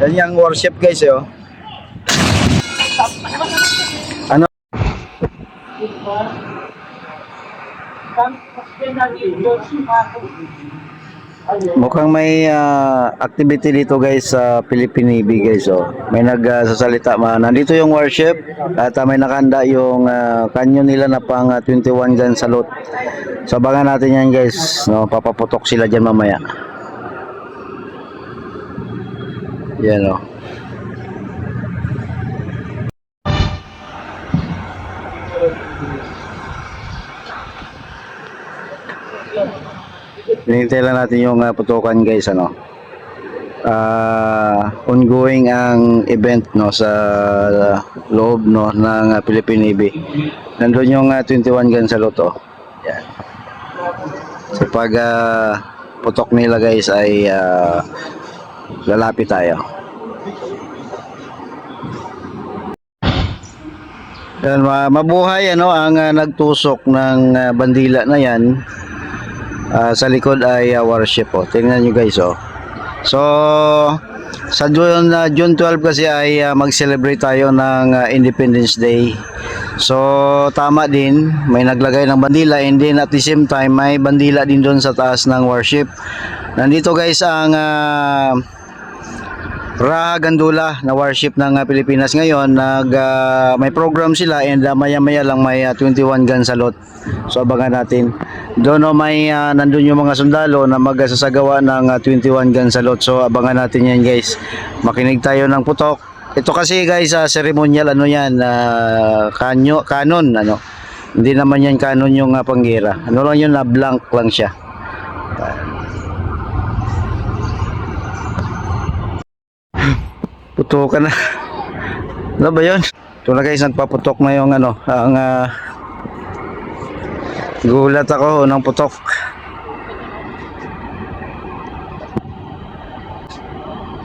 Yan yung worship guys oh. Ano? Mukhang may activity dito guys sa Philippine Navy guys oh. May nagsasalita nandito yung worship at may nakanda yung kanyon nila na pang 21 gun salute. So abangan natin yan guys, no, papaputok sila diyan mamaya. Yan oh. Hinihintay lang natin yung putukan guys ano. Ongoing ang event no sa loob no ng Philippine Navy. Nandun yung 21 gun salute oh. Yan. So pag putok nila guys ay lalapit tayo. Yan, mabuhay ano ang nagtusok ng bandila na yan. Sa likod ay worship oh. Tingnan nyo guys oh. So sa June 12 kasi ay mag-celebrate tayo ng Independence Day. So tama din, may naglagay ng bandila and then at the same time may bandila din doon sa taas ng worship. Nandito guys ang Raha Gandula na worship ng Pilipinas ngayon. May program sila and maya-maya lang may 21 gun salute. So abangan natin. Doon may nandun yung mga sundalo na magsasagawa ng 21 gun salute. So abangan natin yan guys. Makinig tayo ng putok. Ito kasi guys ceremonial ano yan, canon ano. Hindi naman yan canon yung panggera. Ano lang yun, blank lang siya. Putukan na. Ano ba yun? Ito na guys, nagpaputok na yung ano, ang gulat ako ng putok.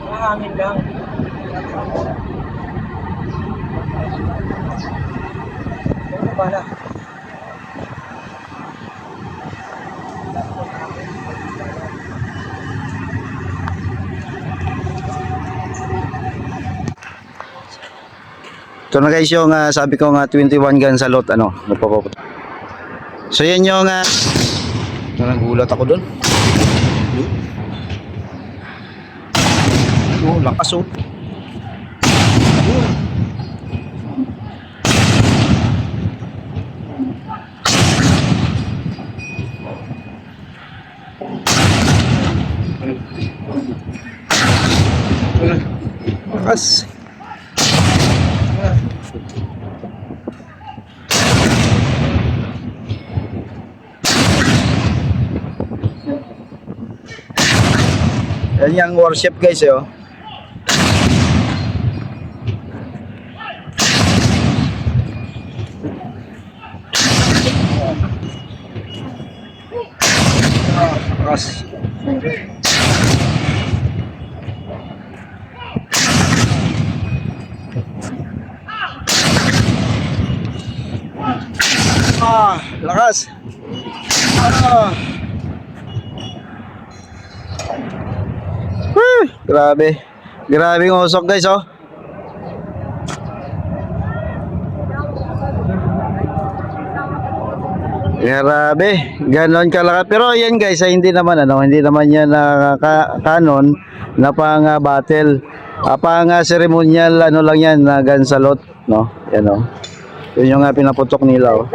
Hangin lang. Ano ba na? Ito na guys yung sabi ko 21 gun salute ano, nagpapaputok. So yan yung nagulat ako doon. Oh, lakas oh. Lakas. Yan yung worship guys oh. Lakas. Lakas. Grabe. Grabe yung usok guys oh. Grabe. Ganon kalakas. Pero yan guys ay hindi naman ano, hindi naman yan canon na pang battle. Pang ceremonial ano lang yan na gun salute no. Yan oh. Yun yung pinaputok nila oh.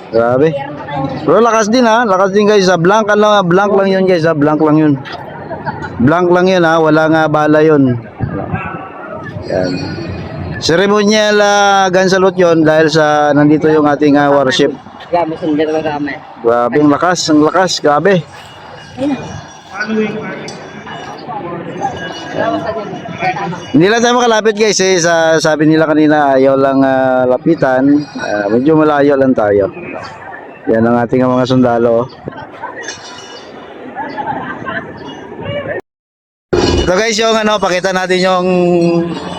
Grabe. Pero lakas din ha, lakas din guys. Blank lang, blank lang yun guys, blank lang yun. Blank lang yun ha, wala nga bala yun. Yan. Ceremonial gun salute yun dahil sa nandito yung ating worship. Grabe, sundin na kami. Grabe, ang lakas, grabe. Hindi lang tayo makalapit guys sabi nila kanina ayaw lang lapitan, medyo malayo lang tayo. Yan ang ating mga sundalo. Ito guys yung ano, pakita natin yung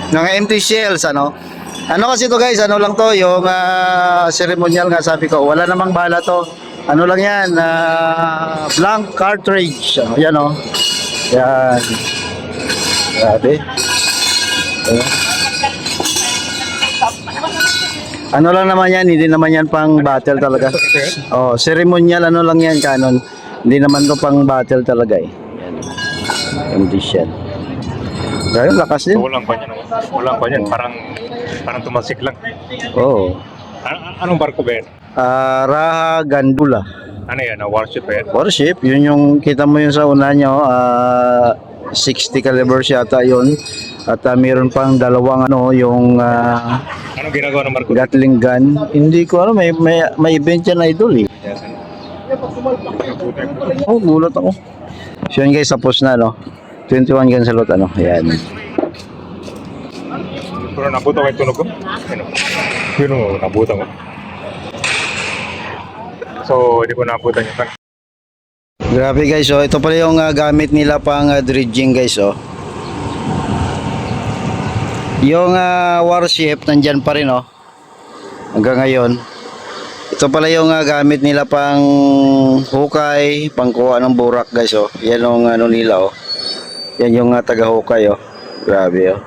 mga empty shells ano. Ano kasi to guys, ano lang to yung ceremonial nga sabi ko, wala namang bala to. Ano lang yan, blank cartridge. Yan oh. Yan. Grabe. Ayan. Ano lang naman yan, hindi naman yan pang battle talaga. Oh, ceremonial ano lang yan, Canon. Hindi naman to pang battle talaga eh. Yan. Hindi siya. Grabe, lakas din. Walang pa niyan. Walang pa niyan. Parang tumasik lang. Oo. Anong barko ba yan? Raha Gandula. Ano yan? Warship ba yan? Warship, yun yung kita mo yun sa una nyo, 60 calibers yata yun. At mayroon pang dalawang ano, yung Anong ginagawa ng barko? Gatling gun. Hindi ko ano, may event yan idol eh. Oh, gulat ako. So yun guys, tapos na no. 21 guns sa lot ano. Ayan. Pero nabuto kayo tunog ko? Yun o, nabuto ko. So, hindi ko nabutan yung tank. Grabe guys, oh. Ito pala yung gamit nila pang dredging guys, oh. Yung warship nandyan pa rin, oh. Hanggang ngayon. Ito pala yung gamit nila pang hukay, pangkuha ng burak guys, oh. Yan yung ano nila, oh. Yan yung taga-hukay, oh. Grabe, oh.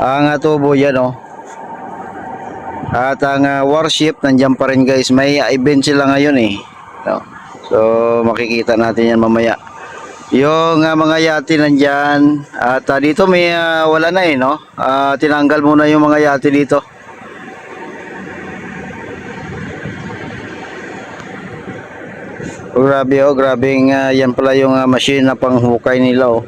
Ang tubo yan, oh. At ang warship nandyan pa rin guys. May event sila ngayon eh. No? So makikita natin yan mamaya. Yung mga yate nandyan. At dito may wala na eh no. Tinanggal muna yung mga yate dito. Grabe oh. Grabing yan pala yung machine na panghukay nila oh.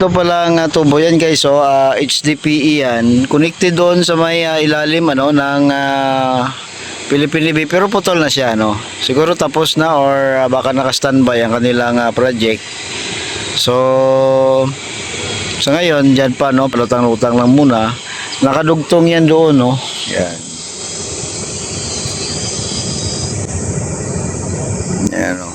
Ito pala ang tubo yan guys, so HDPE yan, connected doon sa may ilalim ano ng Philippine Navy, pero putol na siya no. Siguro tapos na or baka naka-standby ang kanilang project. So sa ngayon diyan pa no, palutang-lutang lang muna. Nakadugtong yan doon no. Yan. Yan no.